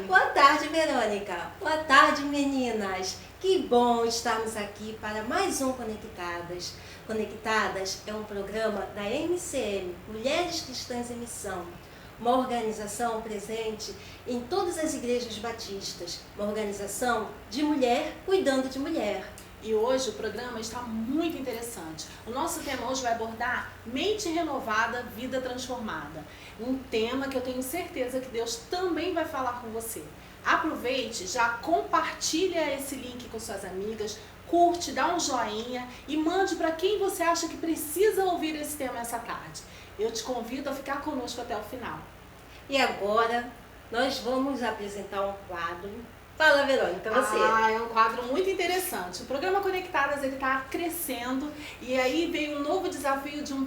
Boa tarde, Verônica. Boa tarde, meninas. Que bom estarmos aqui para mais um Conectadas. Conectadas é um programa da MCM, Mulheres Cristãs em Missão. Uma organização presente em todas as igrejas batistas. Uma organização de mulher cuidando de mulher. E hoje o programa está muito interessante. O nosso tema hoje vai abordar mente renovada, vida transformada. Um tema que eu tenho certeza que Deus também vai falar com você. Aproveite, já compartilha esse link com suas amigas, curte, dá um joinha e mande para quem você acha que precisa ouvir esse tema essa tarde. Eu te convido a ficar conosco até o final. E agora nós vamos apresentar um quadro. Fala, Verônica, você. É um quadro muito interessante. O programa Conectadas está crescendo e aí veio um novo desafio de um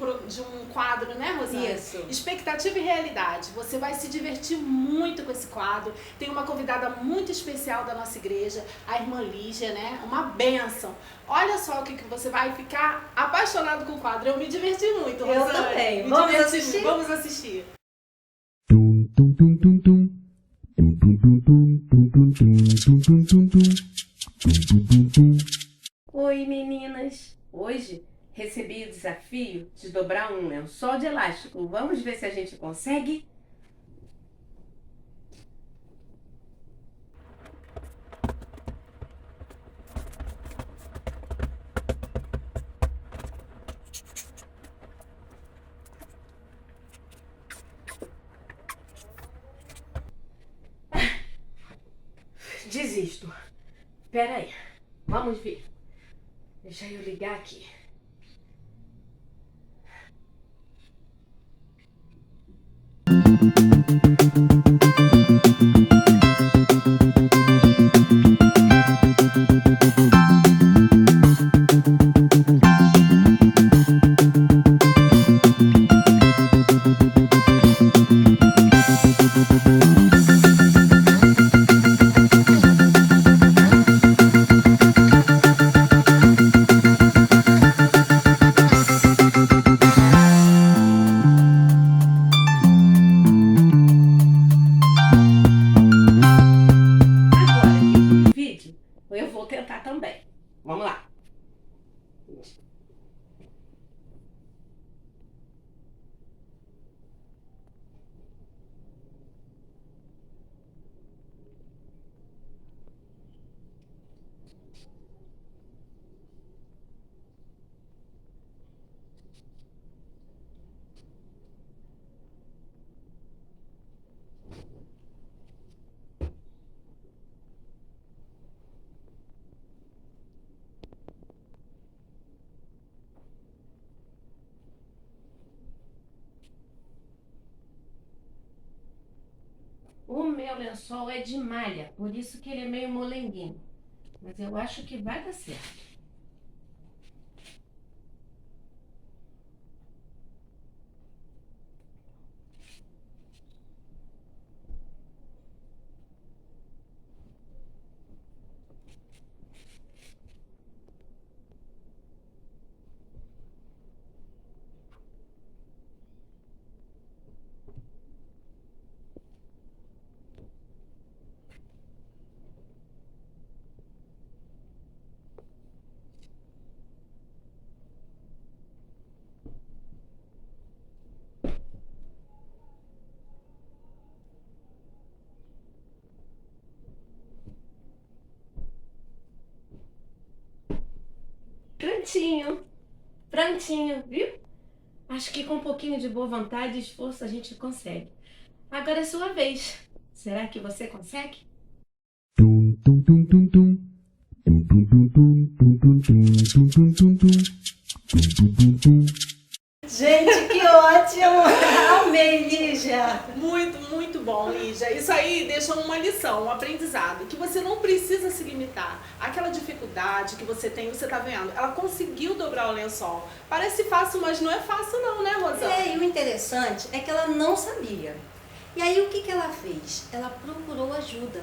quadro, né, Rosana? Isso. Expectativa e realidade. Você vai se divertir muito com esse quadro. Tem uma convidada muito especial da nossa igreja, a irmã Lígia, né? Uma bênção. Olha só o que você vai ficar apaixonado com o quadro. Eu me diverti muito, Rosana. Eu também. Vamos assistir? Vamos assistir. Oi, meninas! Hoje recebi o desafio de dobrar um lençol de elástico. Vamos ver se a gente consegue? Desisto. Espera aí. Vamos ver. Deixa eu ligar aqui. Eu vou tentar também. Vamos lá. O meu lençol é de malha, por isso que ele é meio molenguinho. Mas eu acho que vai dar certo. Prontinho, prontinho, viu? Acho que com um pouquinho de boa vontade e esforço a gente consegue. Agora é sua vez. Será que você consegue? Gente, que ótimo! Amei, Lígia! Muito bom, Lígia. Isso aí deixa uma lição, um aprendizado, que você não precisa se limitar. Aquela dificuldade que você tem, você tá vendo, ela conseguiu dobrar o lençol. Parece fácil, mas não é fácil não, né, Rosana? E o interessante é que ela não sabia. E aí o que ela fez? Ela procurou ajuda,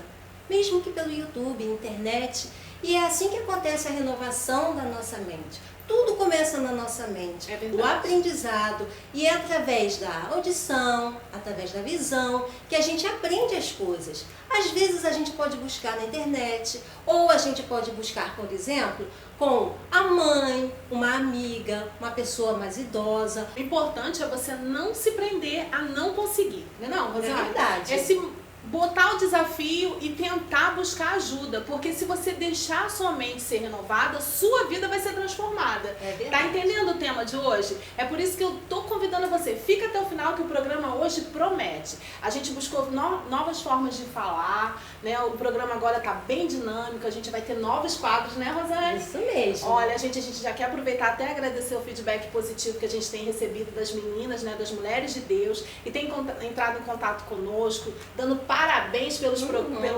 mesmo que pelo YouTube, internet. E é assim que acontece a renovação da nossa mente. Tudo começa na nossa mente, É verdade. o aprendizado, e é através da audição, através da visão, que a gente aprende as coisas. Às vezes a gente pode buscar na internet, ou a gente pode buscar, por exemplo, com a mãe, uma amiga, uma pessoa mais idosa. O importante é você não se prender a não conseguir, não, Rosane? É verdade. É se botar o desafio e tentar buscar ajuda, porque se você deixar a sua mente ser renovada, sua vida vai ser transformada. É verdade. Tá entendendo o tema de hoje? É por isso que eu tô convidando você, fica até o final que o programa hoje promete. A gente buscou novas formas de falar, né? O programa agora tá bem dinâmico, a gente vai ter novos quadros, né, Rosane? Isso mesmo. Olha, a gente já quer aproveitar até agradecer o feedback positivo que a gente tem recebido das meninas, né, das mulheres de Deus, e tem entrado em contato conosco, dando parabéns pelo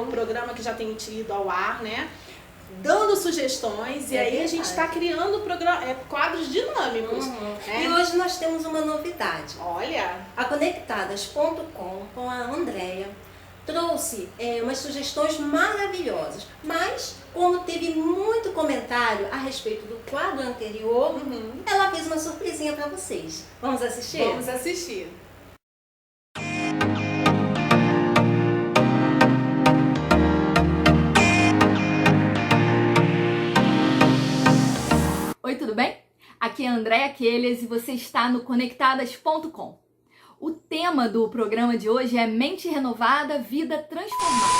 programa que já tem ido ao ar, né? Dando sugestões, e aí a gente está criando quadros dinâmicos. Né? E hoje nós temos uma novidade. Olha! A Conectadas.com, com a Andréia, trouxe umas sugestões maravilhosas, mas como teve muito comentário a respeito do quadro anterior, ela fez uma surpresinha para vocês. Vamos assistir? Vamos assistir. Oi, tudo bem? Aqui é a Andréia Quelhas e você está no Conectadas.com. O tema do programa de hoje é Mente Renovada, Vida Transformada.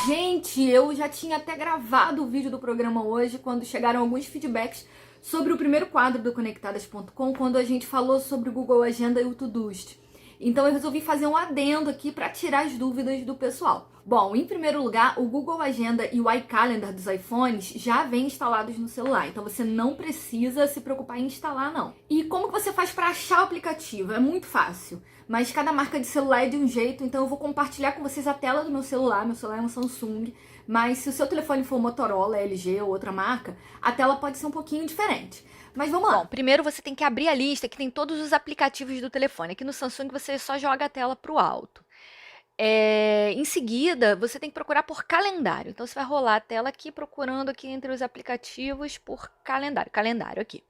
Gente, eu já tinha até gravado o vídeo do programa hoje quando chegaram alguns feedbacks sobre o primeiro quadro do Conectadas.com, quando a gente falou sobre o Google Agenda e o Todoist. Então eu resolvi fazer um adendo aqui para tirar as dúvidas do pessoal. Bom, em primeiro lugar, o Google Agenda e o iCalendar dos iPhones já vêm instalados no celular, então você não precisa se preocupar em instalar, não. E como que você faz para achar o aplicativo? É muito fácil, mas cada marca de celular é de um jeito, então eu vou compartilhar com vocês a tela do meu celular é um Samsung, mas se o seu telefone for Motorola, LG ou outra marca, a tela pode ser um pouquinho diferente. Mas vamos lá. Bom, primeiro você tem que abrir a lista que tem todos os aplicativos do telefone. Aqui no Samsung você só joga a tela para o alto. Em seguida, você tem que procurar por calendário. Então você vai rolar a tela aqui procurando aqui entre os aplicativos por calendário. Calendário aqui.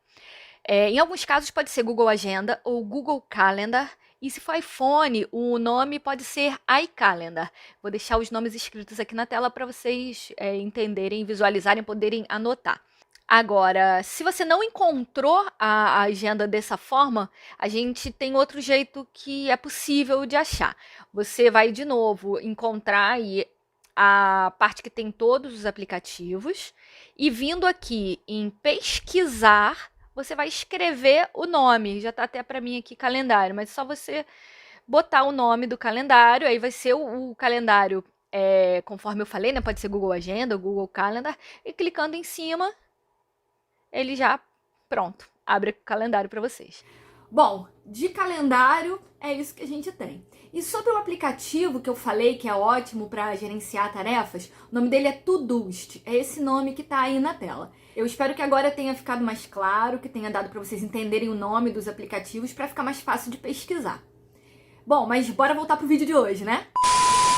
Em alguns casos pode ser Google Agenda ou Google Calendar. E se for iPhone, o nome pode ser iCalendar. Vou deixar os nomes escritos aqui na tela para vocês entenderem, visualizarem, poderem anotar. Agora, se você não encontrou a agenda dessa forma, a gente tem outro jeito que é possível de achar. Você vai de novo encontrar aí a parte que tem todos os aplicativos e vindo aqui em pesquisar, você vai escrever o nome. Já está até para mim aqui calendário, mas é só você botar o nome do calendário, aí vai ser o calendário, conforme eu falei, né? Pode ser Google Agenda ou Google Calendar, e clicando em cima, ele já, pronto, abre o calendário para vocês. Bom, de calendário é isso que a gente tem. E sobre o aplicativo que eu falei que é ótimo para gerenciar tarefas, o nome dele é Todoist. É esse nome que está aí na tela. Eu espero que agora tenha ficado mais claro, que tenha dado para vocês entenderem o nome dos aplicativos para ficar mais fácil de pesquisar. Bom, mas bora voltar pro vídeo de hoje, né?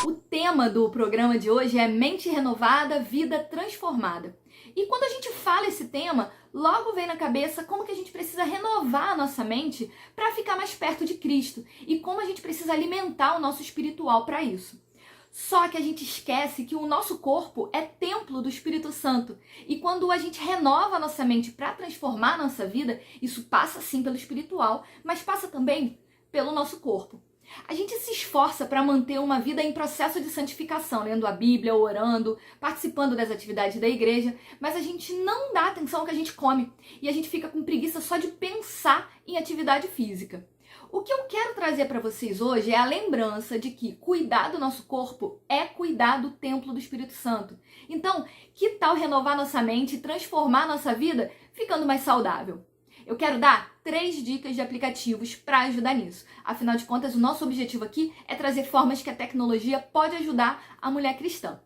O tema do programa de hoje é Mente Renovada, Vida Transformada. E quando a gente fala esse tema, logo vem na cabeça como que a gente precisa renovar a nossa mente para ficar mais perto de Cristo e como a gente precisa alimentar o nosso espiritual para isso. Só que a gente esquece que o nosso corpo é templo do Espírito Santo. E quando a gente renova a nossa mente para transformar a nossa vida, isso passa sim pelo espiritual, mas passa também pelo nosso corpo. A gente se esforça para manter uma vida em processo de santificação, lendo a Bíblia, orando, participando das atividades da igreja, mas a gente não dá atenção ao que a gente come e a gente fica com preguiça só de pensar em atividade física. O que eu quero trazer para vocês hoje é a lembrança de que cuidar do nosso corpo é cuidar do templo do Espírito Santo. Então, que tal renovar nossa mente e transformar nossa vida ficando mais saudável? Eu quero dar 3 dicas de aplicativos para ajudar nisso. Afinal de contas, o nosso objetivo aqui é trazer formas que a tecnologia pode ajudar a mulher cristã.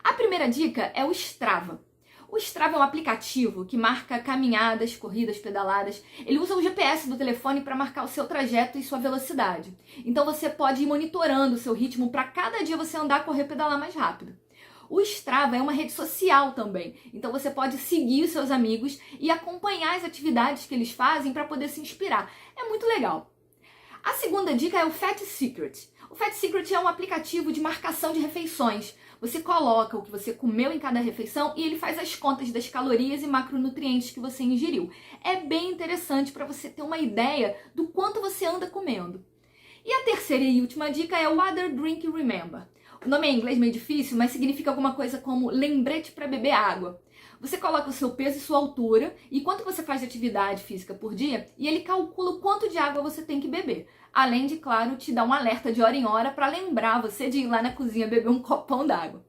A primeira dica é o Strava. O Strava é um aplicativo que marca caminhadas, corridas, pedaladas. Ele usa o GPS do telefone para marcar o seu trajeto e sua velocidade. Então você pode ir monitorando o seu ritmo para cada dia você andar, correr, pedalar mais rápido. O Strava é uma rede social também, então você pode seguir os seus amigos e acompanhar as atividades que eles fazem para poder se inspirar. É muito legal. A segunda dica é o Fat Secret. O Fat Secret é um aplicativo de marcação de refeições. Você coloca o que você comeu em cada refeição e ele faz as contas das calorias e macronutrientes que você ingeriu. É bem interessante para você ter uma ideia do quanto você anda comendo. E a terceira e última dica é o Water Drink Remember. O nome é em inglês meio difícil, mas significa alguma coisa como lembrete para beber água. Você coloca o seu peso e sua altura e quanto você faz de atividade física por dia e ele calcula o quanto de água você tem que beber. Além de, claro, te dar um alerta de hora em hora para lembrar você de ir lá na cozinha beber um copão d'água.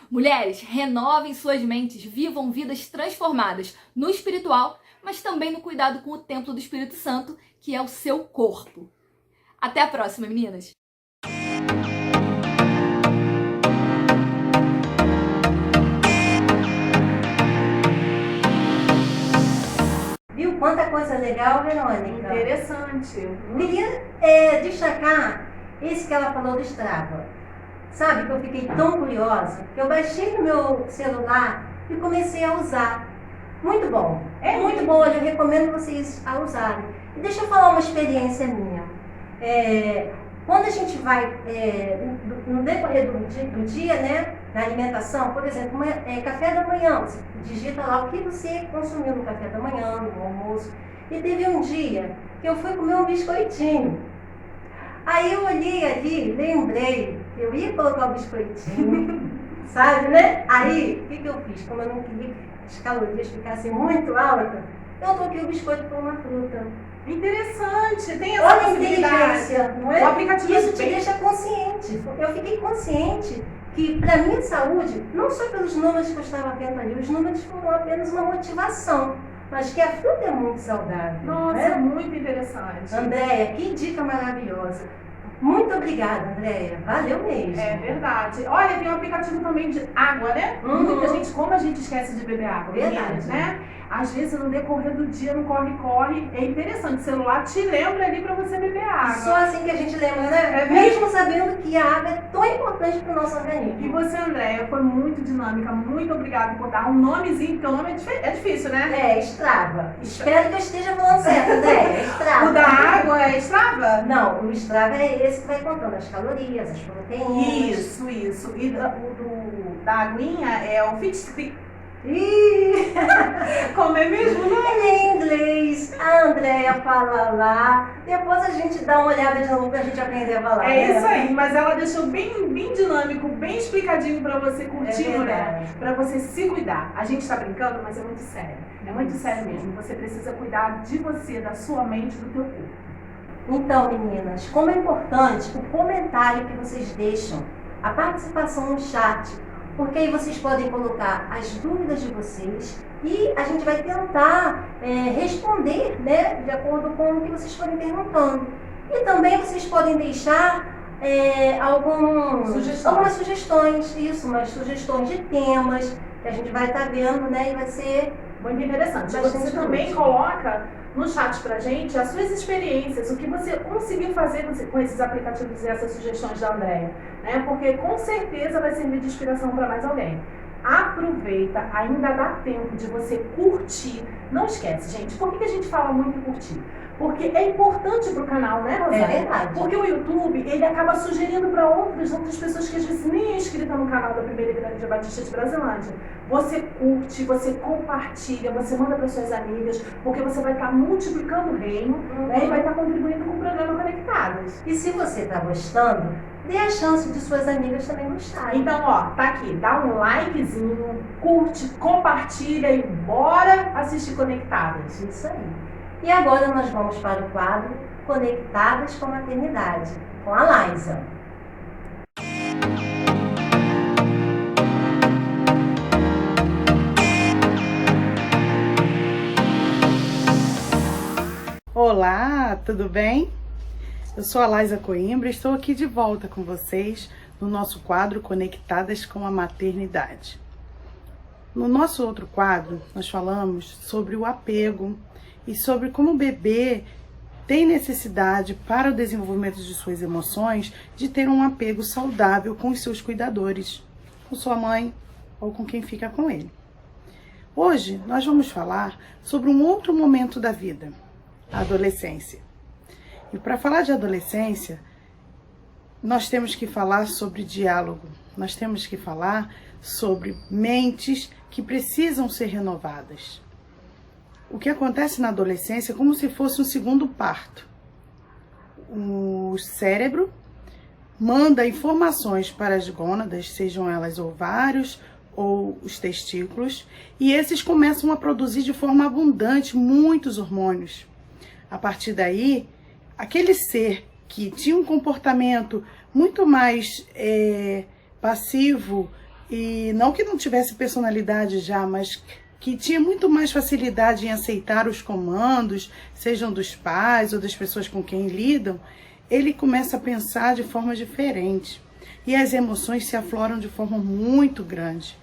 Mulheres, renovem suas mentes, vivam vidas transformadas no espiritual, mas também no cuidado com o templo do Espírito Santo, que é o seu corpo. Até a próxima, meninas! Viu quanta coisa legal, Verônica? Interessante. Queria destacar esse que ela falou do Strava. Sabe que eu fiquei tão curiosa que eu baixei no meu celular e comecei a usar. Muito bom. É muito bom, eu recomendo vocês a usarem. E deixa eu falar uma experiência minha. Quando a gente vai, no decorrer do dia, né, na alimentação, por exemplo, café da manhã, você digita lá o que você consumiu no café da manhã, no almoço. E teve um dia que eu fui comer um biscoitinho. Aí eu olhei ali, lembrei que eu ia colocar o biscoitinho, sabe, né? Aí, o que eu fiz? Como eu não queria que as calorias ficassem muito altas, eu troquei o biscoito por uma fruta. Interessante, tem essa Olha a possibilidade. inteligência, não é? O aplicativo Isso te bem- deixa consciente. Eu fiquei consciente que, para minha saúde, não só pelos números que eu estava vendo ali, os números foram apenas uma motivação, mas que a fruta é muito saudável. Nossa, né? muito interessante. Andréia, que dica maravilhosa. Muito obrigada, Andréia. Valeu mesmo. É verdade. Olha, tem um aplicativo também de água, né? Uhum. Muita gente, como a gente esquece de beber água, Verdade. meninas, né? Às vezes no decorrer do dia, no corre-corre, é interessante. O celular te lembra ali pra você beber água. Só assim que a gente lembra, né? É Mesmo sabendo que a água é tão importante para o nosso E organismo. você, Andréia, foi muito dinâmica. Muito obrigada por dar um nomezinho, porque o nome é difícil, né? Strava. Espero que eu esteja falando certo, Andréia. Strava. O da água é Strava? Não, o Strava é esse que vai contando as calorias, as proteínas. Isso. E da aguinha é o Fitbit. Ih, Como é mesmo, né? ele é em inglês. A Andréia fala lá. Depois a gente dá uma olhada de novo pra gente aprender a falar. É né? isso aí, mas ela deixou bem dinâmico, bem explicadinho pra você curtir, É mulher. verdade. Pra você se cuidar. A gente tá brincando, mas é muito sério. É muito sério mesmo. Você precisa cuidar de você, da sua mente, do teu corpo. Então, meninas, como é importante o comentário que vocês deixam, a participação no chat, porque aí vocês podem colocar as dúvidas de vocês e a gente vai tentar responder, né, de acordo com o que vocês forem perguntando. E também vocês podem deixar algumas sugestões, umas sugestões de temas que a gente vai estar vendo, né, e vai ser Muito interessante. bastante Você também útil. coloca no chat pra gente as suas experiências, o que você conseguiu fazer com esses aplicativos e essas sugestões da Andréia, né? Porque com certeza vai servir de inspiração para mais alguém. Aproveita, ainda dá tempo de você curtir. Não esquece, gente. Por que a gente fala muito em curtir? Porque é importante pro canal, né, Rosário? É verdade. Porque o YouTube, ele acaba sugerindo para outras pessoas que às vezes nem é inscrita no canal da Primeira Igreja Batista de Brasilândia. Você curte, você compartilha, você manda para suas amigas, porque você vai estar multiplicando o reino, né, e vai estar contribuindo com o programa Conectadas. E se você está gostando, dê a chance de suas amigas também gostarem. Então, ó, tá aqui, dá um likezinho, curte, compartilha e bora assistir Conectadas. Isso aí. E agora nós vamos para o quadro Conectadas com a Maternidade, com a Liza. Olá, tudo bem? Eu sou a Liza Coimbra e estou aqui de volta com vocês no nosso quadro Conectadas com a Maternidade. No nosso outro quadro, nós falamos sobre o apego e sobre como o bebê tem necessidade para o desenvolvimento de suas emoções de ter um apego saudável com os seus cuidadores, com sua mãe, ou com quem fica com ele. Hoje nós vamos falar sobre um outro momento da vida, a adolescência. E para falar de adolescência, nós temos que falar sobre diálogo, nós temos que falar sobre mentes que precisam ser renovadas. O que acontece na adolescência é como se fosse um segundo parto. O cérebro manda informações para as gônadas, sejam elas ovários ou os testículos, e esses começam a produzir de forma abundante muitos hormônios. A partir daí, aquele ser que tinha um comportamento muito mais passivo, e não que não tivesse personalidade já, mas que tinha muito mais facilidade em aceitar os comandos, sejam dos pais ou das pessoas com quem lidam, ele começa a pensar de forma diferente. E as emoções se afloram de forma muito grande,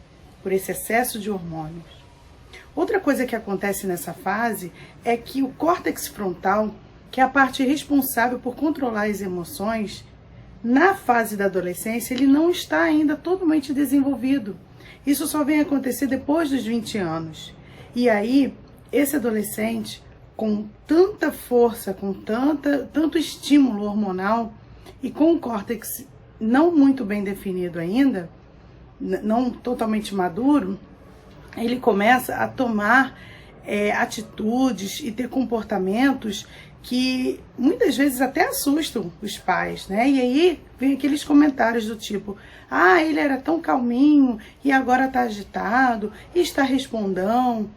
por esse excesso de hormônios. Outra coisa que acontece nessa fase é que o córtex frontal, que é a parte responsável por controlar as emoções, na fase da adolescência, ele não está ainda totalmente desenvolvido. Isso só vem acontecer depois dos 20 anos. E aí, esse adolescente, com tanta força, com tanto estímulo hormonal, e com o córtex não muito bem definido ainda, não totalmente maduro, ele começa a tomar atitudes e ter comportamentos que muitas vezes até assustam os pais, né? E aí vem aqueles comentários do tipo: ah, ele era tão calminho e agora tá agitado, e está respondão.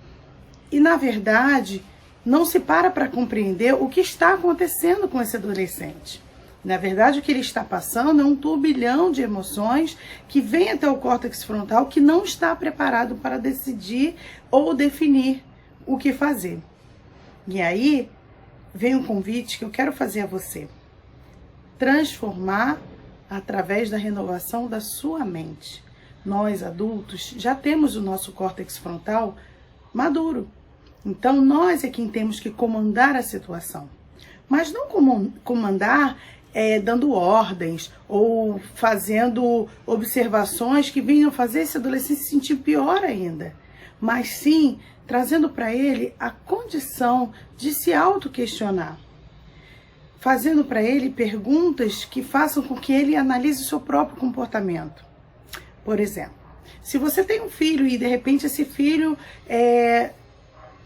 E na verdade, não se para compreender o que está acontecendo com esse adolescente. Na verdade, o que ele está passando é um turbilhão de emoções que vem até o córtex frontal, que não está preparado para decidir ou definir o que fazer. E aí vem um convite que eu quero fazer a você. Transformar através da renovação da sua mente. Nós, adultos, já temos o nosso córtex frontal maduro. Então, nós é quem temos que comandar a situação. Mas não comandar dando ordens ou fazendo observações que venham fazer esse adolescente se sentir pior ainda. Mas sim trazendo para ele a condição de se auto-questionar. Fazendo para ele perguntas que façam com que ele analise o seu próprio comportamento. Por exemplo, se você tem um filho e de repente esse filho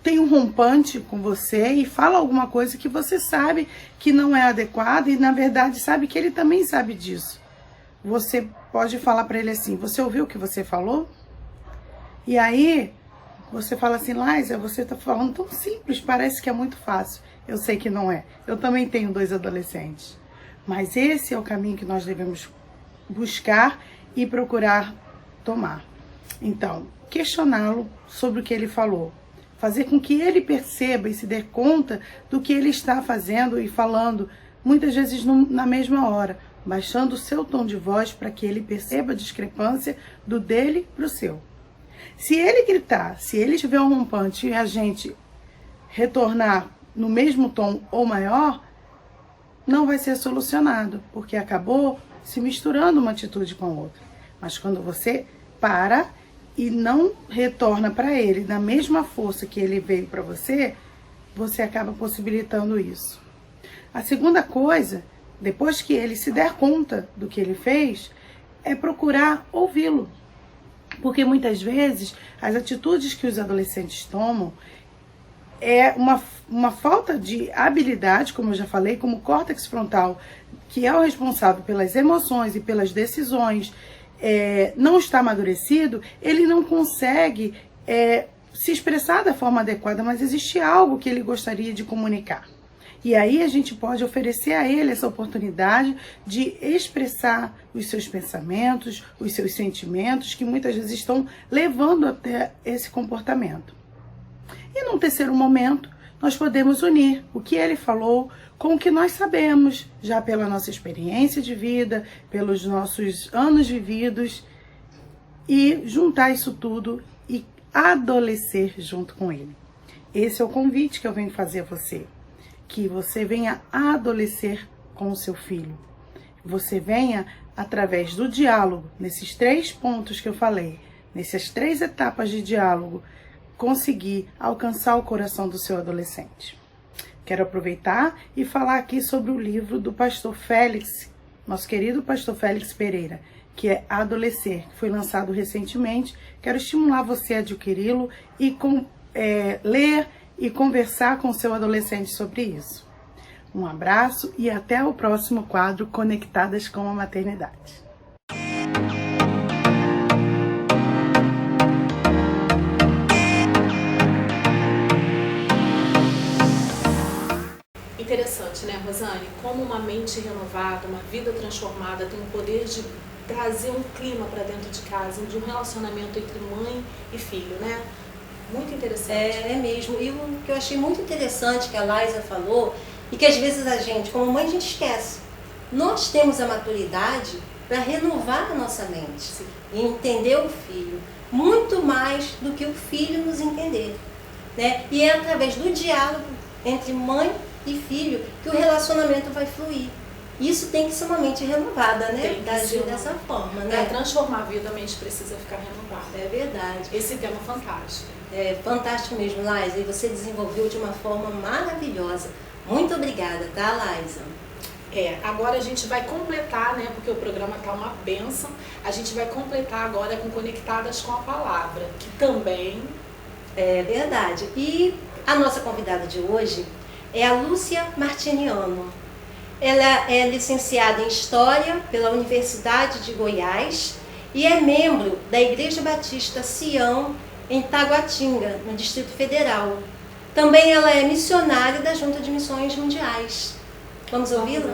tem um rompante com você e fala alguma coisa que você sabe que não é adequada e na verdade sabe que ele também sabe disso. Você pode falar para ele assim: você ouviu o que você falou? E aí você fala assim: Laísa, você está falando tão simples, parece que é muito fácil. Eu sei que não é. Eu também tenho 2 adolescentes. Mas esse é o caminho que nós devemos buscar e procurar tomar. Então, questioná-lo sobre o que ele falou. Fazer com que ele perceba e se dê conta do que ele está fazendo e falando, muitas vezes na mesma hora, baixando o seu tom de voz para que ele perceba a discrepância do dele para o seu. Se ele gritar, se ele tiver um rompante e a gente retornar no mesmo tom ou maior, não vai ser solucionado, porque acabou se misturando uma atitude com a outra. Mas quando você para e não retorna para ele na mesma força que ele veio para você, você acaba possibilitando isso. A segunda coisa, depois que ele se der conta do que ele fez, é procurar ouvi-lo. Porque muitas vezes as atitudes que os adolescentes tomam é uma falta de habilidade, como eu já falei, como o córtex frontal, que é o responsável pelas emoções e pelas decisões, não está amadurecido, ele não consegue se expressar da forma adequada, mas existe algo que ele gostaria de comunicar. E aí a gente pode oferecer a ele essa oportunidade de expressar os seus pensamentos, os seus sentimentos, que muitas vezes estão levando até esse comportamento. E num terceiro momento, nós podemos unir o que ele falou com o que nós sabemos, já pela nossa experiência de vida, pelos nossos anos vividos, e juntar isso tudo e adolescer junto com ele. Esse é o convite que eu venho fazer a você. Que você venha adolescer com o seu filho. Você venha, através do diálogo, nesses 3 pontos que eu falei, nessas 3 etapas de diálogo, conseguir alcançar o coração do seu adolescente. Quero aproveitar e falar aqui sobre o livro do pastor Félix, nosso querido pastor Félix Pereira, que é Adolescer, que foi lançado recentemente. Quero estimular você a adquiri-lo e ler e conversar com o seu adolescente sobre isso. Um abraço e até o próximo quadro Conectadas com a Maternidade. Interessante, né, Rosane? Como uma mente renovada, uma vida transformada tem o poder de trazer um clima para dentro de casa, de um relacionamento entre mãe e filho, né? Muito interessante. É mesmo. E o que eu achei muito interessante que a Laísa falou, e que às vezes a gente, como mãe, a gente esquece. Nós temos a maturidade para renovar a nossa mente. Sim. E entender o filho muito mais do que o filho nos entender, né? E é através do diálogo entre mãe e filho que o relacionamento vai fluir. Isso tem que ser uma mente renovada, né? Tem que Agir ser dessa forma, Para né? transformar a vida, a mente precisa ficar renovada. É verdade. Esse tema é fantástico. É fantástico mesmo, Laísa. E você desenvolveu de uma forma maravilhosa. Muito obrigada, tá, Laísa? Agora a gente vai completar, né? Porque o programa tá uma bênção. A gente vai completar agora com Conectadas com a Palavra, que também... É verdade. E a nossa convidada de hoje é a Lúcia Martiniano. Ela é licenciada em História pela Universidade de Goiás e é membro da Igreja Batista Sião, em Taguatinga, no Distrito Federal. Também ela é missionária da Junta de Missões Mundiais. Vamos ouvi-la?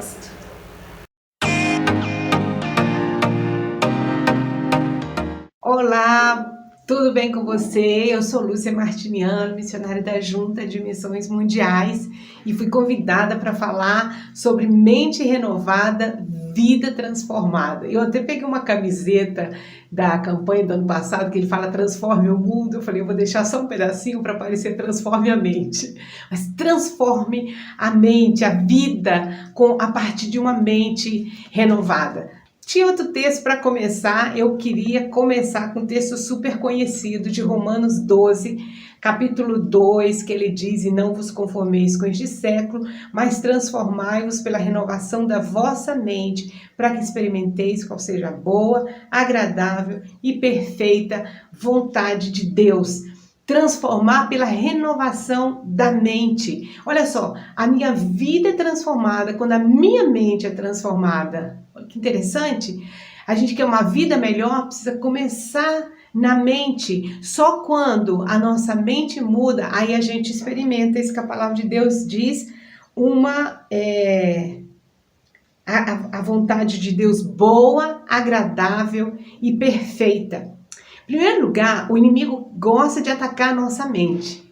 Olá, tudo bem com você? Eu sou Lúcia Martiniano, missionária da Junta de Missões Mundiais, e fui convidada para falar sobre mente renovada, vida transformada. Eu até peguei uma camiseta da campanha do ano passado que ele fala transforme o mundo. Eu falei, eu vou deixar só um pedacinho para aparecer transforme a mente. Mas transforme a mente, a vida, a partir de uma mente renovada. Tinha outro texto para começar, eu queria começar com um texto super conhecido de Romanos 12, capítulo 2, que ele diz, e não vos conformeis com este século, mas transformai-vos pela renovação da vossa mente, para que experimenteis qual seja a boa, agradável e perfeita vontade de Deus. Transformar pela renovação da mente. Olha só, a minha vida é transformada quando a minha mente é transformada. Que interessante. A gente quer uma vida melhor, precisa começar na mente. Só quando a nossa mente muda, aí a gente experimenta isso que a palavra de Deus diz, a vontade de Deus boa, agradável e perfeita. Em primeiro lugar, o inimigo gosta de atacar a nossa mente.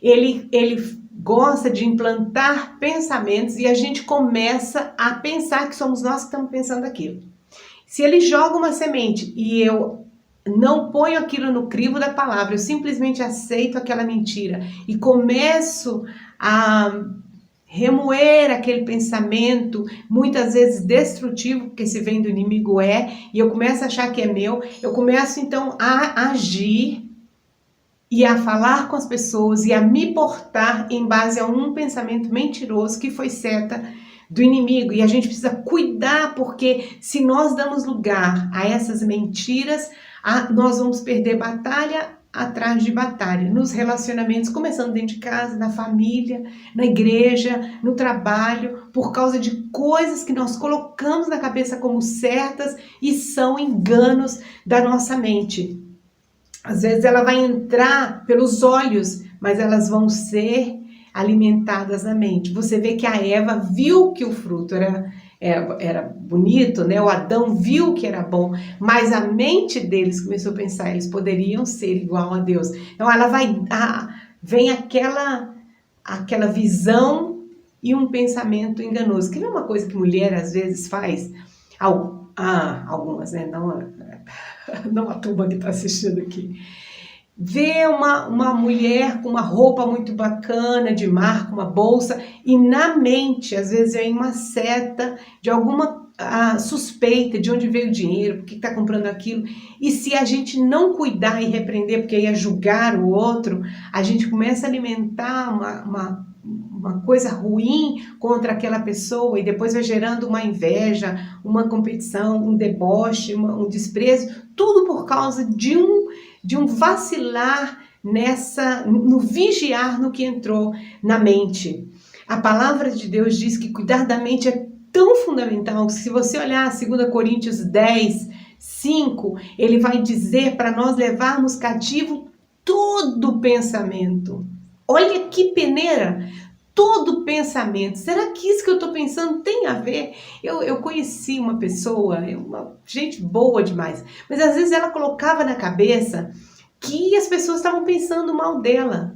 Ele gosta de implantar pensamentos e a gente começa a pensar que somos nós que estamos pensando aquilo. Se ele joga uma semente e eu não ponho aquilo no crivo da palavra, eu simplesmente aceito aquela mentira e começo a remoer aquele pensamento, muitas vezes destrutivo, porque se vem do inimigo e eu começo a achar que é meu, eu começo então a agir e a falar com as pessoas e a me portar em base a um pensamento mentiroso que foi seta do inimigo. E a gente precisa cuidar, porque se nós damos lugar a essas mentiras, nós vamos perder batalha atrás de batalha, nos relacionamentos, começando dentro de casa, na família, na igreja, no trabalho, por causa de coisas que nós colocamos na cabeça como certas e são enganos da nossa mente. Às vezes ela vai entrar pelos olhos, mas elas vão ser alimentadas na mente. Você vê que a Eva viu que o fruto era bonito, né? O Adão viu que era bom, mas a mente deles começou a pensar, eles poderiam ser igual a Deus. Então ela vem aquela visão e um pensamento enganoso. Quer ver uma coisa que mulher às vezes faz? Algumas, né? Não a turma que está assistindo aqui. Vê uma mulher com uma roupa muito bacana, de marca, uma bolsa, e na mente, às vezes, vem uma seta de alguma a suspeita de onde veio o dinheiro, por que está comprando aquilo. E se a gente não cuidar e repreender, porque ia julgar o outro, a gente começa a alimentar uma coisa ruim contra aquela pessoa e depois vai gerando uma inveja, uma competição, um deboche, um desprezo, tudo por causa de um vacilar no vigiar no que entrou na mente. A palavra de Deus diz que cuidar da mente é tão fundamental. Se você olhar 2 Coríntios 10, 5, ele vai dizer para nós levarmos cativo todo pensamento. Olha que peneira! Todo pensamento. Será que isso que eu estou pensando tem a ver? Eu conheci uma pessoa, gente boa demais, mas às vezes ela colocava na cabeça que as pessoas estavam pensando mal dela.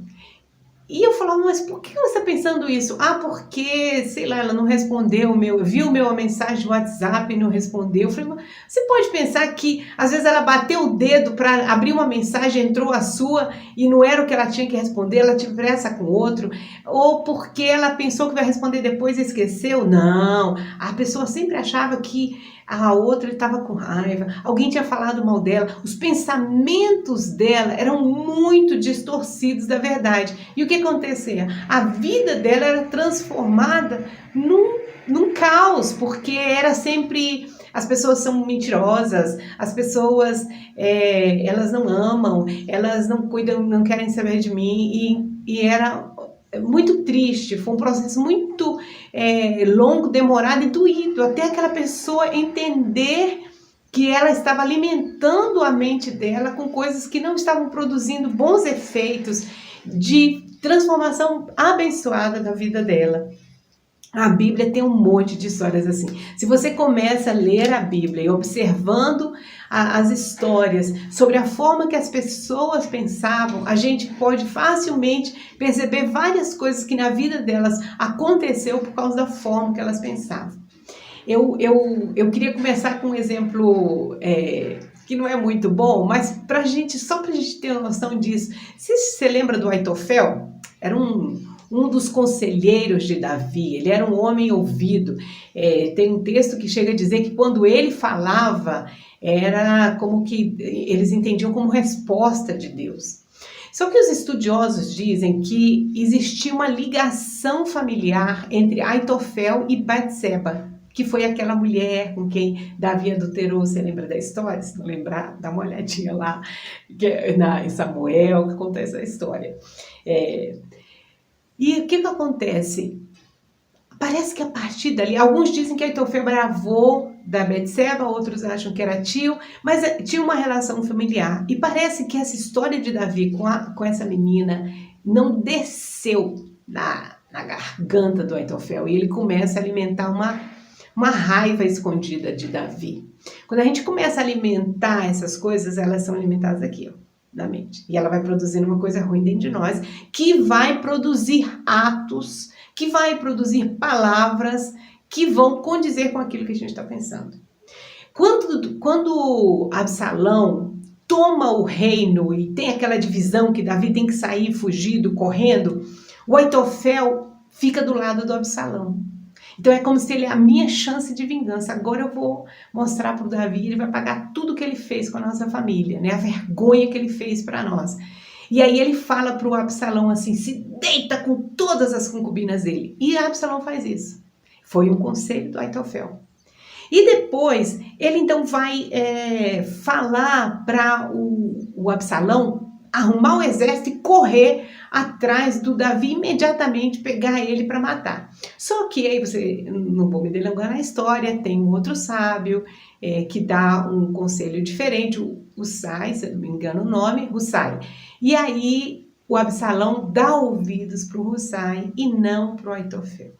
E eu falava, mas por que você está pensando isso? Ah, porque, sei lá, ela não respondeu, viu a mensagem do WhatsApp e não respondeu. Eu falei, você pode pensar que às vezes ela bateu o dedo para abrir uma mensagem, entrou a sua e não era o que ela tinha que responder, ela tinha pressa com outro, ou porque ela pensou que vai responder depois e esqueceu? Não, a pessoa sempre achava que a outra estava com raiva, alguém tinha falado mal dela, os pensamentos dela eram muito distorcidos da verdade. E o que acontecia? A vida dela era transformada num caos, porque era sempre... As pessoas são mentirosas, as pessoas elas não amam, elas não cuidam, não querem saber de mim, e era muito triste, foi um processo muito longo, demorado e doído, até aquela pessoa entender que ela estava alimentando a mente dela com coisas que não estavam produzindo bons efeitos de transformação abençoada da vida dela. A Bíblia tem um monte de histórias assim. Se você começa a ler a Bíblia e observando as histórias sobre a forma que as pessoas pensavam, a gente pode facilmente perceber várias coisas que na vida delas aconteceu por causa da forma que elas pensavam. Eu queria começar com um exemplo que não é muito bom, mas só para a gente ter uma noção disso. Você lembra do Aitofel? Era um dos conselheiros de Davi, ele era um homem ouvido. Tem um texto que chega a dizer que quando ele falava, era como que eles entendiam como resposta de Deus. Só que os estudiosos dizem que existia uma ligação familiar entre Aitofel e Batseba, que foi aquela mulher com quem Davi adulterou. Você lembra da história? Se não lembrar, dá uma olhadinha lá em Samuel, que conta essa história. E o que acontece? Parece que a partir dali, alguns dizem que Aitofel era avô da Betseba, outros acham que era tio, mas tinha uma relação familiar. E parece que essa história de Davi com essa menina não desceu na garganta do Aitofel, e ele começa a alimentar uma raiva escondida de Davi. Quando a gente começa a alimentar essas coisas, elas são alimentadas aqui, ó, na mente. E ela vai produzindo uma coisa ruim dentro de nós, que vai produzir atos, que vai produzir palavras que vão condizer com aquilo que a gente está pensando. Quando Absalão toma o reino e tem aquela divisão que Davi tem que sair fugido, correndo, o Aitofel fica do lado do Absalão. Então é como se ele é a minha chance de vingança. Agora eu vou mostrar para o Davi, ele vai pagar tudo que ele fez com a nossa família, né? A vergonha que ele fez para nós. E aí ele fala para o Absalão assim, se deita com todas as concubinas dele. E Absalão faz isso. Foi um conselho do Aitofel. E depois ele então vai falar para o Absalão arrumar um exército e correr atrás do Davi, imediatamente pegar ele para matar. Só que aí não vou me delongar na história, tem um outro sábio que dá um conselho diferente, o Hussai, se eu não me engano o nome, Hussai. E aí o Absalão dá ouvidos para o Hussai e não para o Aitofel.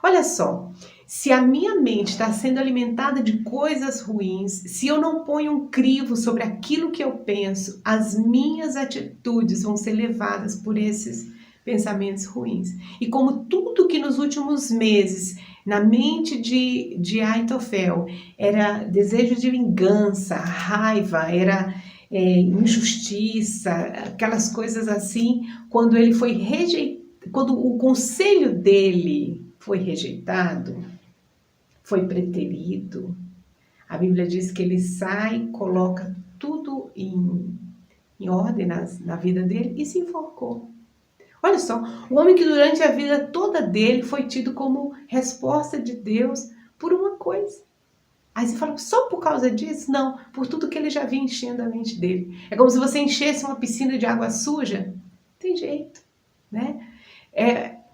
Olha só, se a minha mente está sendo alimentada de coisas ruins, se eu não ponho um crivo sobre aquilo que eu penso, as minhas atitudes vão ser levadas por esses pensamentos ruins. E como tudo que nos últimos meses, na mente de Aitofel, era desejo de vingança, raiva, era injustiça, aquelas coisas assim, quando ele foi rejeitado, quando o conselho dele foi rejeitado, foi preterido. A Bíblia diz que ele sai, coloca tudo em ordem na vida dele e se enforcou. Olha só, o homem que durante a vida toda dele foi tido como resposta de Deus por uma coisa. Aí você fala, só por causa disso? Não, por tudo que ele já vinha enchendo a mente dele. É como se você enchesse uma piscina de água suja. Tem jeito, né?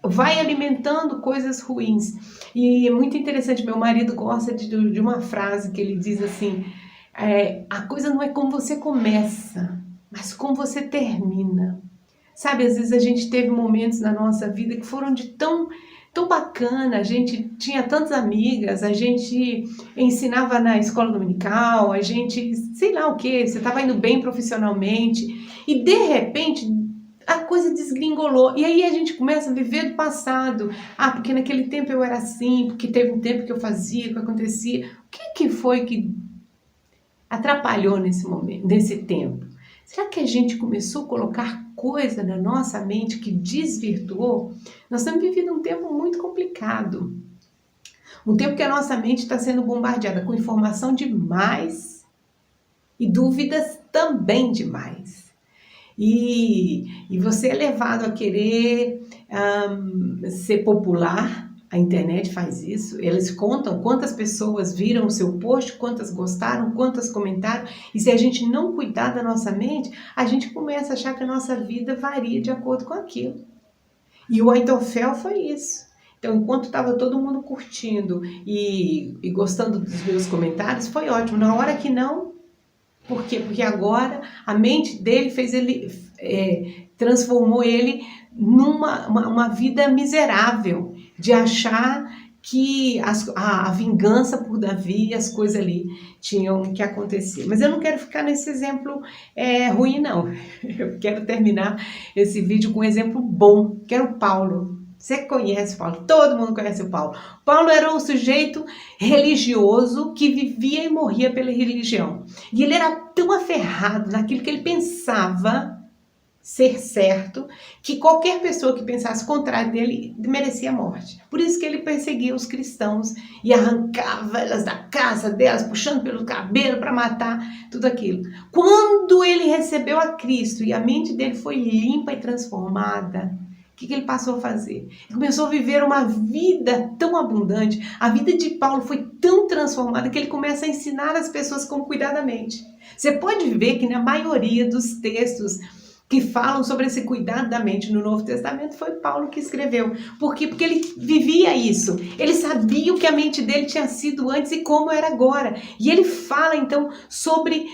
Vai alimentando coisas ruins. E é muito interessante, meu marido gosta de uma frase que ele diz assim, a coisa não é como você começa, mas como você termina. Sabe, às vezes a gente teve momentos na nossa vida que foram de tão bacana, a gente tinha tantas amigas, a gente ensinava na escola dominical, a gente, sei lá o que, você estava indo bem profissionalmente, e de repente a coisa desgringolou, e aí a gente começa a viver do passado, porque naquele tempo eu era assim, porque teve um tempo que eu fazia, que acontecia, o que foi que atrapalhou nesse momento, nesse tempo? Será que a gente começou a colocar coisa na nossa mente que desvirtuou? Nós estamos vivendo um tempo muito complicado. Um tempo que a nossa mente está sendo bombardeada com informação demais e dúvidas também demais. E você é levado a querer ser popular. A internet faz isso, eles contam quantas pessoas viram o seu post, quantas gostaram, quantas comentaram, e se a gente não cuidar da nossa mente, a gente começa a achar que a nossa vida varia de acordo com aquilo. E o Aitofel foi isso. Então, enquanto estava todo mundo curtindo e gostando dos meus comentários, foi ótimo. Na hora que não, por quê? Porque agora a mente dele transformou ele numa vida miserável, de achar que a vingança por Davi, as coisas ali tinham que acontecer. Mas eu não quero ficar nesse exemplo ruim, não. Eu quero terminar esse vídeo com um exemplo bom, que era o Paulo. Você conhece o Paulo, todo mundo conhece o Paulo. Paulo era um sujeito religioso que vivia e morria pela religião. E ele era tão aferrado naquilo que ele pensava ser certo, que qualquer pessoa que pensasse contrário dele merecia a morte. Por isso que ele perseguia os cristãos e arrancava elas da casa delas, puxando pelo cabelo para matar, tudo aquilo. Quando ele recebeu a Cristo e a mente dele foi limpa e transformada, o que ele passou a fazer? Ele começou a viver uma vida tão abundante. A vida de Paulo foi tão transformada que ele começa a ensinar as pessoas como cuidar da mente. Você pode ver que na maioria dos textos que falam sobre esse cuidado da mente no Novo Testamento foi Paulo que escreveu. Por quê? Porque ele vivia isso. Ele sabia o que a mente dele tinha sido antes e como era agora. E ele fala, então, sobre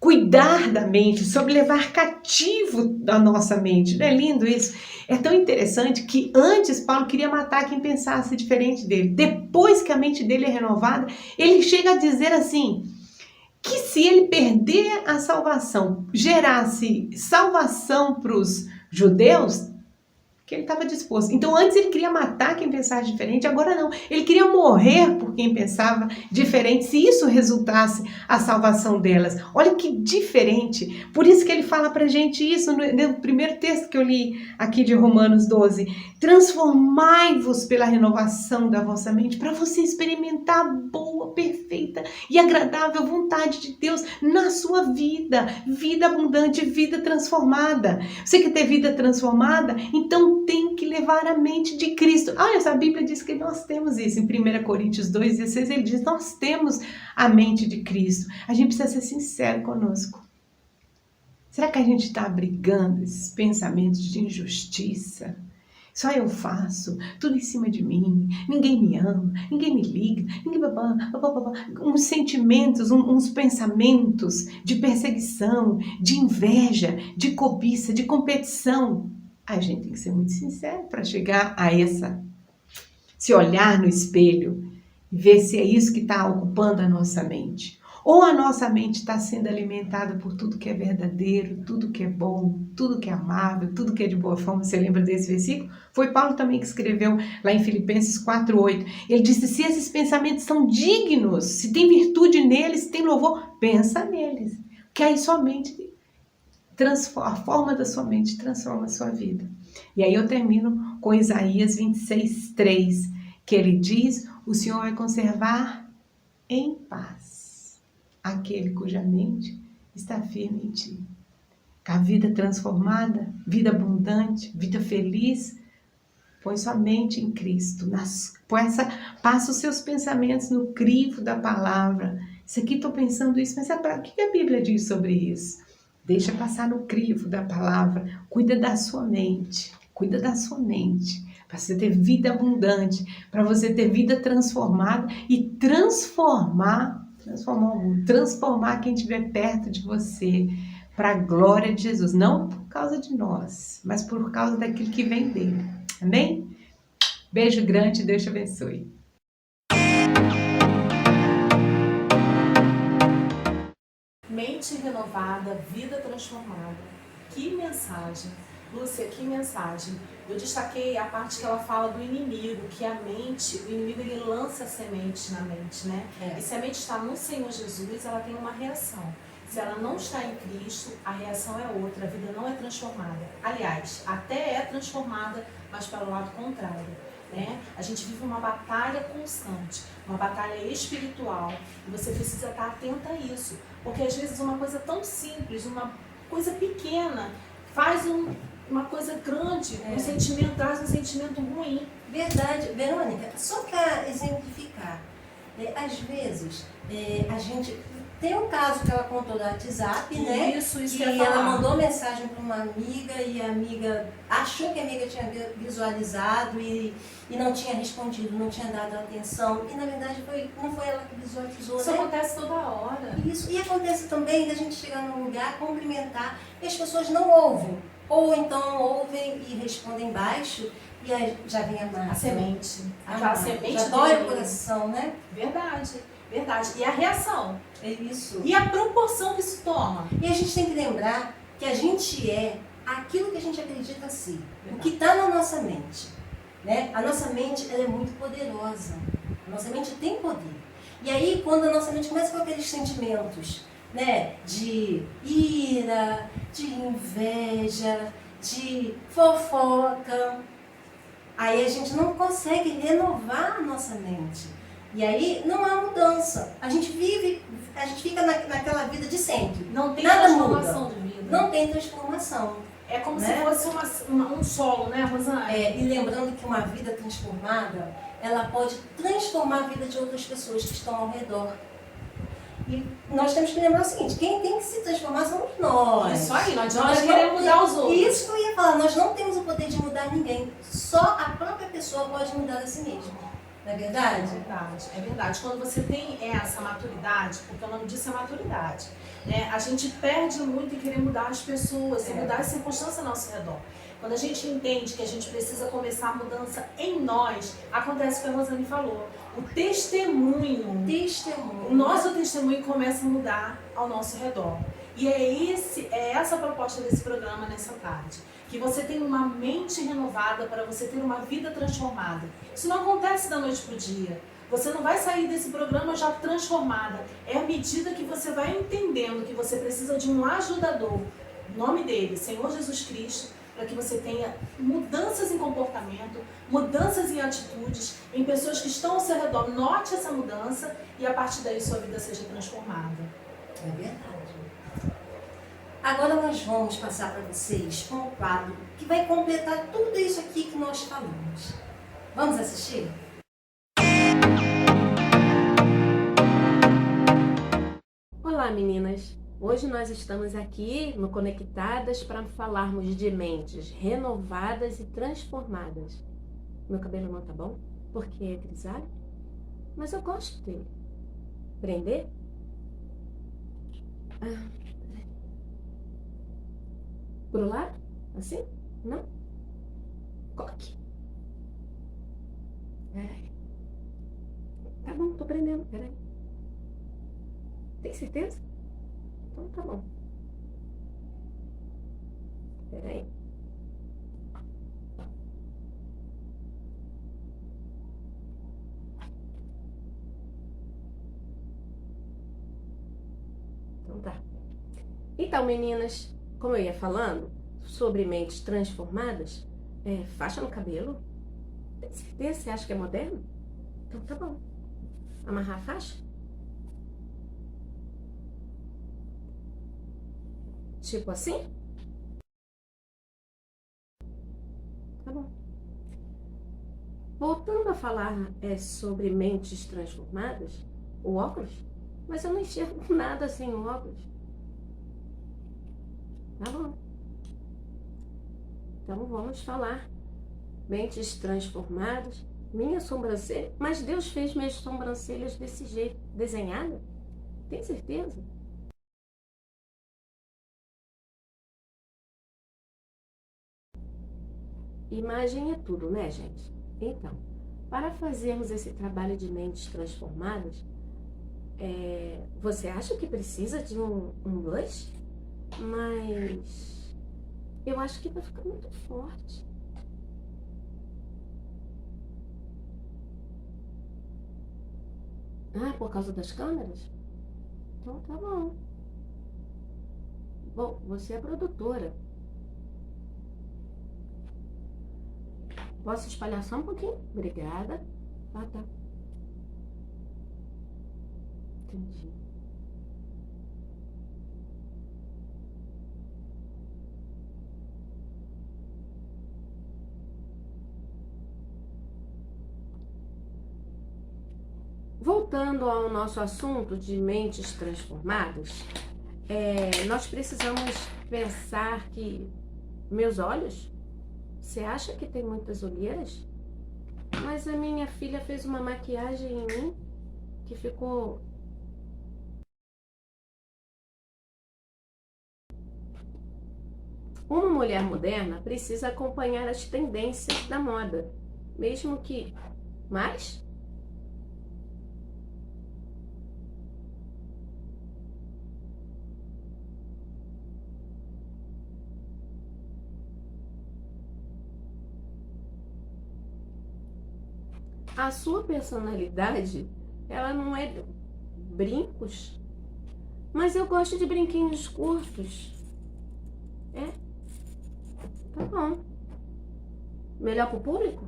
cuidar da mente, sobre levar cativo a nossa mente. Não é lindo isso? É tão interessante que antes Paulo queria matar quem pensasse diferente dele. Depois que a mente dele é renovada, ele chega a dizer assim, que se ele perder a salvação, gerasse salvação para os judeus, que ele estava disposto. Então antes ele queria matar quem pensasse diferente, agora não. Ele queria morrer por quem pensava diferente, se isso resultasse a salvação delas. Olha que diferente. Por isso que ele fala pra gente isso no primeiro texto que eu li aqui de Romanos 12. Transformai-vos pela renovação da vossa mente, para você experimentar a boa, perfeita e agradável vontade de Deus na sua vida. Vida abundante, vida transformada. Você quer ter vida transformada? Então tem que levar a mente de Cristo. Olha, essa Bíblia diz que nós temos isso. Em 1 Coríntios 2,16 ele diz, nós temos a mente de Cristo. A gente precisa ser sincero conosco. Será que a gente está abrigando esses pensamentos de injustiça? Só eu faço, tudo em cima de mim, ninguém me ama, ninguém me liga, uns sentimentos, uns pensamentos de perseguição, de inveja, de cobiça, de competição. A gente tem que ser muito sincero para chegar a se olhar no espelho e ver se é isso que está ocupando a nossa mente. Ou a nossa mente está sendo alimentada por tudo que é verdadeiro, tudo que é bom, tudo que é amável, tudo que é de boa forma. Você lembra desse versículo? Foi Paulo também que escreveu lá em Filipenses 4:8. Ele disse, se esses pensamentos são dignos, se tem virtude neles, se tem louvor, pensa neles. Que aí sua mente a forma da sua mente transforma a sua vida. E aí eu termino com Isaías 26:3, que ele diz, o Senhor vai conservar em paz aquele cuja mente está firme em ti. Com a vida transformada, vida abundante, vida feliz, põe sua mente em Cristo. Passa os seus pensamentos no crivo da palavra. Isso aqui estou pensando isso, mas o que a Bíblia diz sobre isso? Deixa passar no crivo da palavra. Cuida da sua mente. Cuida da sua mente. Para você ter vida abundante. Para você ter vida transformada e transformar o mundo. Transformar quem estiver perto de você. Para a glória de Jesus. Não por causa de nós, mas por causa daquilo que vem dele. Amém? Beijo grande. Deus te abençoe. Mente renovada, vida transformada. Que mensagem. Lúcia, que mensagem. Eu destaquei a parte que ela fala do inimigo, que a mente, o inimigo ele lança sementes na mente, né? E se a mente está no Senhor Jesus, ela tem uma reação. Se ela não está em Cristo, a reação é outra, a vida não é transformada. Aliás, até é transformada, mas para o lado contrário. Né? A gente vive uma batalha constante, uma batalha espiritual, e você precisa estar atenta a isso, porque às vezes uma coisa tão simples, uma coisa pequena, faz uma coisa grande, um sentimento, traz um sentimento ruim. Verdade, Verônica, só para exemplificar, às vezes a gente tem um caso que ela contou do WhatsApp, né? Isso que que eu ia ela falar. mandou mensagem para uma amiga e a amiga achou que a amiga tinha visualizado e não tinha respondido, não tinha dado atenção e na verdade não foi ela que visualizou, Isso né? acontece toda hora. Isso, e acontece também da gente chegar num lugar, cumprimentar e as pessoas não ouvem, ou então ouvem e respondem baixo e aí já vem a mágoa. A semente. Aquela semente já do dói o inimigo. coração, né? Verdade, verdade. E a reação. É isso. E a proporção que isso toma. E a gente tem que lembrar que a gente é aquilo que a gente acredita ser, o que está na nossa mente. Né? A nossa mente ela é muito poderosa, a nossa mente tem poder. E aí quando a nossa mente começa com aqueles sentimentos, né, de ira, de inveja, de fofoca, aí a gente não consegue renovar a nossa mente. E aí não há mudança. A gente fica naquela vida de sempre. Não tem Nada transformação muda. de vida. Não tem transformação. É como né? se fosse um solo, né, Rosana? E lembrando que uma vida transformada, ela pode transformar a vida de outras pessoas que estão ao redor. E nós temos que lembrar o seguinte, quem tem que se transformar somos nós. Isso aí, não adianta Nós querer não mudar os outros. Isso que eu ia falar, nós não temos o poder de mudar ninguém. Só a própria pessoa pode mudar a si mesma. Não é verdade? É verdade, é verdade. Quando você tem essa maturidade, porque o nome disso é maturidade, né? A gente perde muito em querer mudar as pessoas, em mudar as circunstâncias ao nosso redor. Quando a gente entende que a gente precisa começar a mudança em nós, acontece o que a Rosane falou. O testemunho. O nosso testemunho começa a mudar ao nosso redor. E é essa a proposta desse programa nessa tarde. Que você tenha uma mente renovada para você ter uma vida transformada. Isso não acontece da noite para o dia. Você não vai sair desse programa já transformada. É à medida que você vai entendendo que você precisa de um ajudador, o nome dele, Senhor Jesus Cristo, para que você tenha mudanças em comportamento, mudanças em atitudes, em pessoas que estão ao seu redor. Note essa mudança e a partir daí sua vida seja transformada. É verdade. Agora nós vamos passar para vocês um quadro que vai completar tudo isso aqui que nós falamos. Vamos assistir? Olá, meninas! Hoje nós estamos aqui no Conectadas para falarmos de mentes renovadas e transformadas. Meu cabelo não tá bom? Porque é grisalho? Mas eu gosto dele. Prender? Pro lado? Assim? Não? Coque. Peraí. Tá bom, tô prendendo, peraí. Tem certeza? Então tá bom. Peraí. Então tá. Então, meninas, como eu ia falando sobre mentes transformadas, faixa no cabelo. Tem certeza? Você acha que é moderno? Então tá bom. Amarrar a faixa? Tipo assim? Tá bom. Voltando a falar sobre mentes transformadas, o óculos? Mas eu não enxergo nada sem o óculos. Tá bom. Então vamos falar. Mentes transformadas, minha sobrancelha. Mas Deus fez minhas sobrancelhas desse jeito, desenhada? Tem certeza? Imagem é tudo, né, gente? Então, para fazermos esse trabalho de mentes transformadas, você acha que precisa de um blush? Mas eu acho que vai ficar muito forte. Ah, por causa das câmeras? Então tá bom. Bom, você é produtora. Posso espalhar só um pouquinho? Obrigada. Ah, tá. Entendi. Voltando ao nosso assunto de mentes transformadas, nós precisamos pensar que meus olhos, você acha que tem muitas olheiras? Mas a minha filha fez uma maquiagem em mim que ficou... Uma mulher moderna precisa acompanhar as tendências da moda, mesmo que... Mas... A sua personalidade, ela não é brincos, mas eu gosto de brinquinhos curtos. Tá bom. Melhor pro público?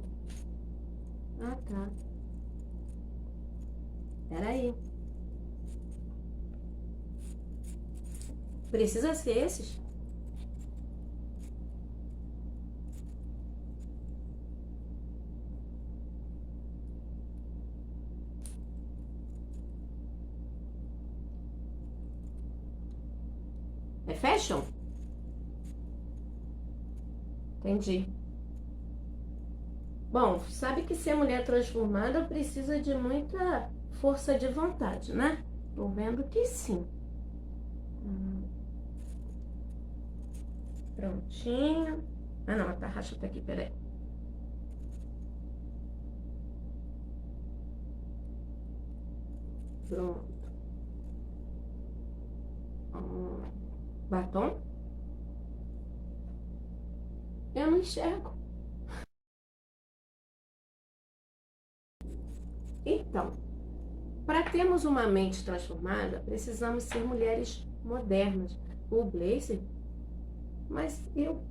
Ah, tá. Peraí. Precisa ser esses? É fashion? Entendi. Bom, sabe que ser mulher transformada precisa de muita força de vontade, né? Tô vendo que sim. Prontinho. Ah, não, a tarraxa tá aqui, peraí. Pronto. Batom? Eu não enxergo. Então, para termos uma mente transformada, precisamos ser mulheres modernas. O blazer? Mas eu...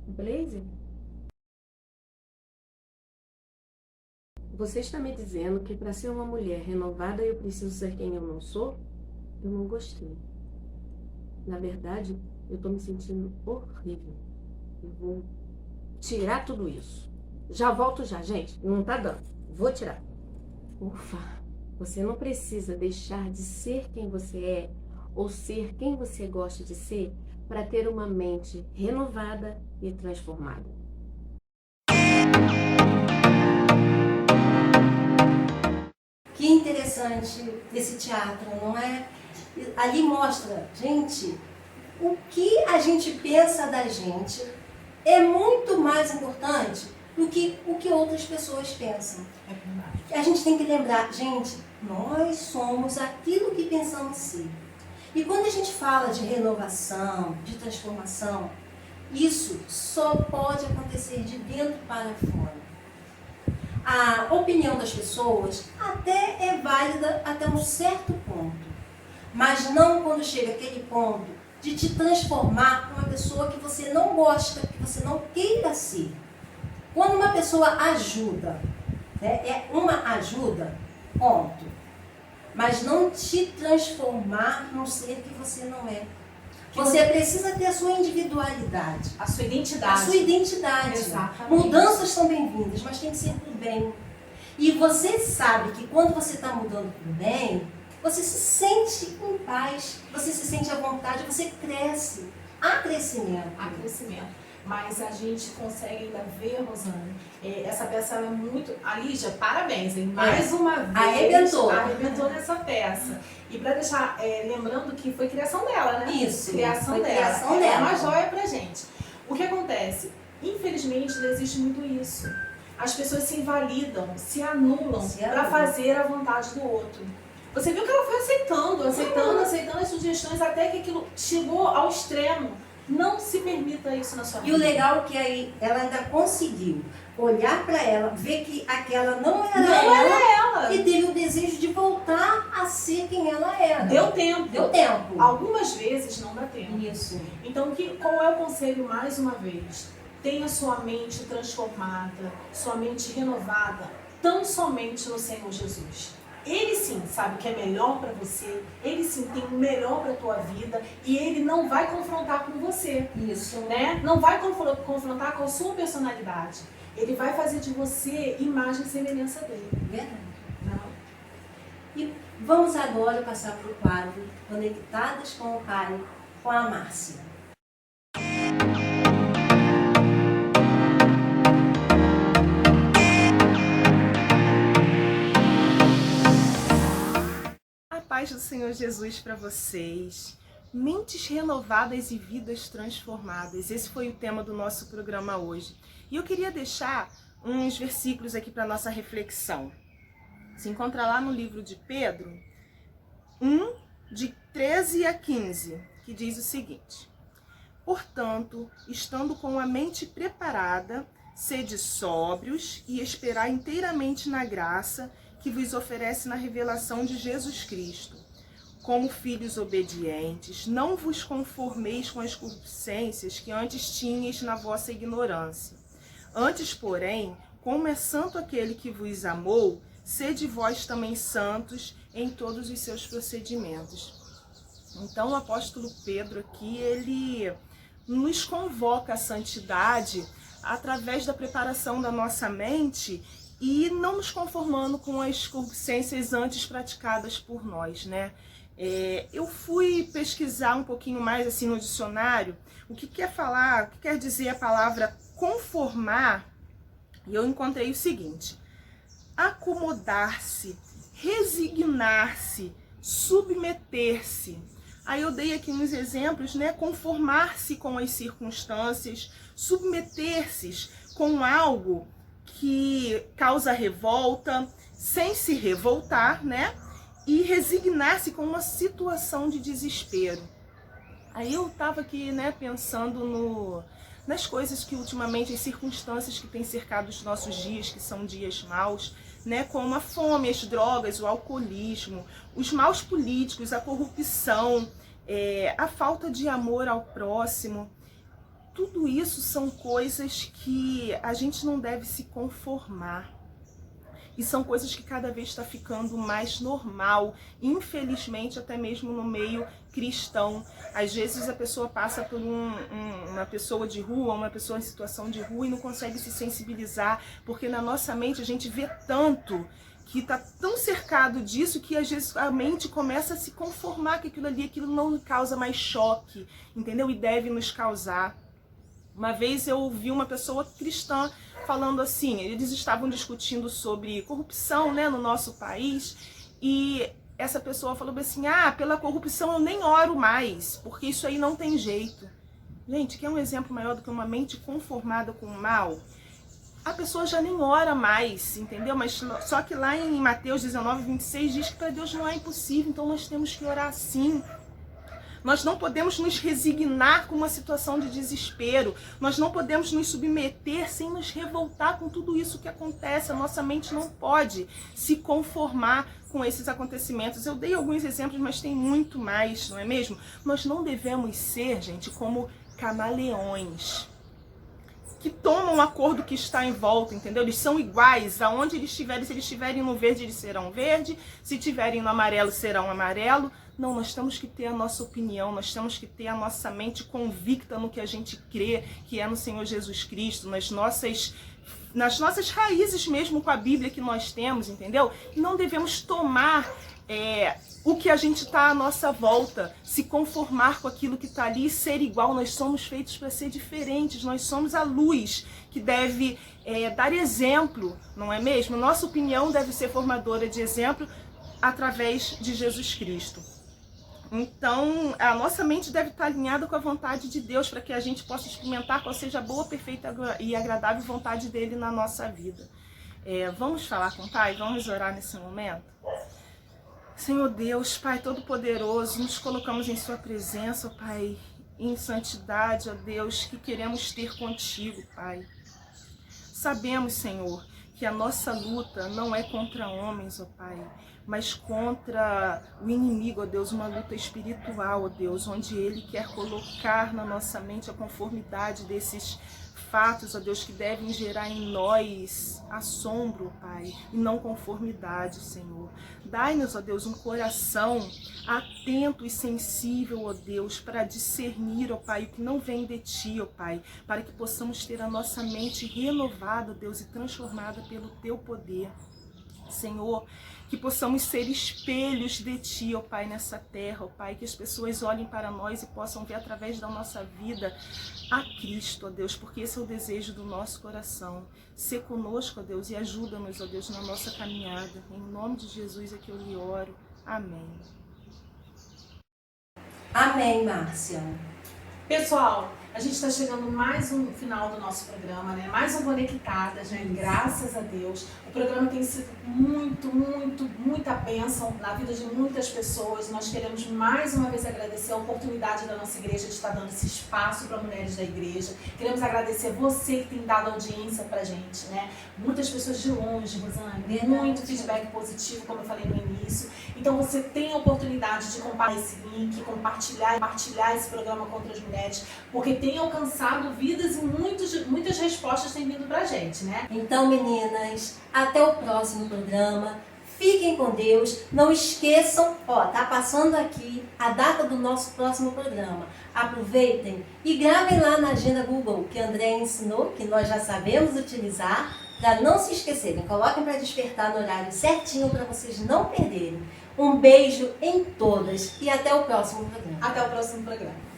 blazer? Você está me dizendo que para ser uma mulher renovada eu preciso ser quem eu não sou? Eu não gostei. Na verdade, eu tô me sentindo horrível. Eu vou tirar tudo isso. Já volto já, gente. Não tá dando. Vou tirar. Ufa, você não precisa deixar de ser quem você é ou ser quem você gosta de ser para ter uma mente renovada e transformada. Que interessante esse teatro, não é? Ali mostra, gente, o que a gente pensa da gente é muito mais importante do que o que outras pessoas pensam. A gente tem que lembrar, gente, nós somos aquilo que pensamos ser. E quando a gente fala de renovação, de transformação, isso só pode acontecer de dentro para fora. A opinião das pessoas até é válida até um certo ponto, mas não quando chega aquele ponto de te transformar numa pessoa que você não gosta, que você não queira ser. Quando uma pessoa ajuda né? É uma ajuda, ponto. Mas não te transformar num ser que você não é. Você precisa ter a sua individualidade. A sua identidade. A sua identidade. Exatamente. Mudanças são bem-vindas, mas tem que ser pro bem. E você sabe que quando você está mudando pro bem, você se sente em paz, você se sente à vontade, você cresce. Há crescimento. Há crescimento. Mas a gente consegue ainda ver, Rosane, essa peça ela é muito... A Lígia, parabéns, hein? Mais uma vez. Arrebentou nessa peça. E para deixar, lembrando que foi criação dela, né? Isso. Criação foi dela. criação É dela. uma joia pra gente. O que acontece? Infelizmente, não existe muito isso. As pessoas se invalidam, se anulam para fazer a vontade do outro. Você viu que ela foi aceitando as sugestões até que aquilo chegou ao extremo. Não se permita isso na sua vida. E o legal é que aí ela ainda conseguiu olhar para ela, ver que aquela não era ela e teve o desejo de voltar a ser quem ela era. Deu tempo. Deu tempo. Algumas vezes não dá tempo. Isso. Então, qual é o conselho mais uma vez? Tenha sua mente transformada, sua mente renovada, tão somente no Senhor Jesus. Ele sim sabe o que é melhor para você, ele sim tem o melhor para a tua vida e ele não vai confrontar com você. Isso. Né? Não vai confrontar com a sua personalidade. Ele vai fazer de você imagem e semelhança dele. Verdade. Não? E vamos agora passar para o quadro Conectadas com o Pai, com a Márcia. Paz do Senhor Jesus para vocês. Mentes renovadas e vidas transformadas. Esse foi o tema do nosso programa hoje. E eu queria deixar uns versículos aqui para nossa reflexão. Se encontra lá no livro de Pedro, 1, de 13 a 15, que diz o seguinte: portanto, estando com a mente preparada, sede sóbrios e esperar inteiramente na graça que vos oferece na revelação de Jesus Cristo. Como filhos obedientes, não vos conformeis com as concupiscências que antes tinhais na vossa ignorância. Antes, porém, como é santo aquele que vos amou, sede vós também santos em todos os seus procedimentos. Então, o apóstolo Pedro aqui, ele nos convoca à santidade através da preparação da nossa mente e não nos conformando com as concupiscências antes praticadas por nós, né? Eu fui pesquisar um pouquinho mais assim no dicionário o que quer dizer a palavra conformar, e eu encontrei o seguinte: acomodar-se, resignar-se, submeter-se. Aí eu dei aqui uns exemplos, né? Conformar-se com as circunstâncias, submeter-se com algo que causa revolta, sem se revoltar, né? E resignar-se com uma situação de desespero. Aí eu estava aqui, né, pensando nas coisas que ultimamente, as circunstâncias que têm cercado os nossos dias, que são dias maus, né, como a fome, as drogas, o alcoolismo, os maus políticos, a corrupção, a falta de amor ao próximo. Tudo isso são coisas que a gente não deve se conformar. E são coisas que cada vez está ficando mais normal, infelizmente até mesmo no meio cristão. Às vezes a pessoa passa por uma pessoa de rua, uma pessoa em situação de rua e não consegue se sensibilizar, porque na nossa mente a gente vê tanto, que está tão cercado disso, que às vezes a mente começa a se conformar com aquilo não causa mais choque, entendeu? E deve nos causar. Uma vez eu ouvi uma pessoa cristã falando assim, eles estavam discutindo sobre corrupção, né, no nosso país, e essa pessoa falou assim: pela corrupção eu nem oro mais, porque isso aí não tem jeito. Gente, quer um exemplo maior do que uma mente conformada com o mal? A pessoa já nem ora mais, entendeu? Mas só que lá em Mateus 19, 26 diz que para Deus não é impossível, então nós temos que orar sim. Nós não podemos nos resignar com uma situação de desespero. Nós não podemos nos submeter sem nos revoltar com tudo isso que acontece. A nossa mente não pode se conformar com esses acontecimentos. Eu dei alguns exemplos, mas tem muito mais, não é mesmo? Nós não devemos ser, gente, como camaleões. que tomam a cor do que está em volta, entendeu? Eles são iguais, aonde eles estiverem, se eles estiverem no verde, eles serão verde, se estiverem no amarelo, serão amarelo. Não, nós temos que ter a nossa opinião, nós temos que ter a nossa mente convicta no que a gente crê, que é no Senhor Jesus Cristo, nas nossas raízes mesmo com a Bíblia que nós temos, entendeu? Não devemos tomar o que a gente está à nossa volta, se conformar com aquilo que está ali e ser igual. Nós somos feitos para ser diferentes, nós somos a luz que deve dar exemplo, não é mesmo? Nossa opinião deve ser formadora de exemplo através de Jesus Cristo. Então, a nossa mente deve estar alinhada com a vontade de Deus para que a gente possa experimentar qual seja a boa, perfeita e agradável vontade dele na nossa vida. Vamos falar com o Pai? Vamos orar nesse momento? Senhor Deus, Pai Todo-Poderoso, nos colocamos em Sua presença, ó Pai, em santidade, ó Deus, que queremos ter contigo, Pai. Sabemos, Senhor, que a nossa luta não é contra homens, ó Pai, mas contra o inimigo, ó Deus, uma luta espiritual, ó Deus, onde ele quer colocar na nossa mente a conformidade desses fatos, ó Deus, que devem gerar em nós assombro, Pai, e não conformidade, Senhor. Dai-nos, ó Deus, um coração atento e sensível, ó Deus, para discernir, ó Pai, o que não vem de Ti, ó Pai, para que possamos ter a nossa mente renovada, ó Deus, e transformada pelo Teu poder. Senhor, que possamos ser espelhos de Ti, ó Pai, nessa terra, ó Pai, que as pessoas olhem para nós e possam ver através da nossa vida a Cristo, ó Deus, porque esse é o desejo do nosso coração. Sê conosco, ó Deus, e ajuda-nos, ó Deus, na nossa caminhada. Em nome de Jesus é que eu lhe oro. Amém. Amém, Márcia. Pessoal, a gente está chegando mais um final do nosso programa, né? Mais um Conectadas, né? Graças a Deus. O programa tem sido muita bênção na vida de muitas pessoas. Nós queremos mais uma vez agradecer a oportunidade da nossa igreja de estar dando esse espaço para mulheres da igreja. Queremos agradecer você que tem dado audiência pra gente, né? Muitas pessoas de longe, Rosane, muito feedback positivo, como eu falei no início. Então você tem a oportunidade de compartilhar esse link, compartilhar esse programa com outras mulheres, porque tem alcançado vidas e muitas respostas têm vindo pra gente, né? Então, meninas, até o próximo programa. Fiquem com Deus. Não esqueçam, tá passando aqui a data do nosso próximo programa. Aproveitem e gravem lá na agenda Google, que a André ensinou, que nós já sabemos utilizar, para não se esquecerem. Coloquem para despertar no horário certinho para vocês não perderem. Um beijo em todas e até o próximo programa. Até o próximo programa.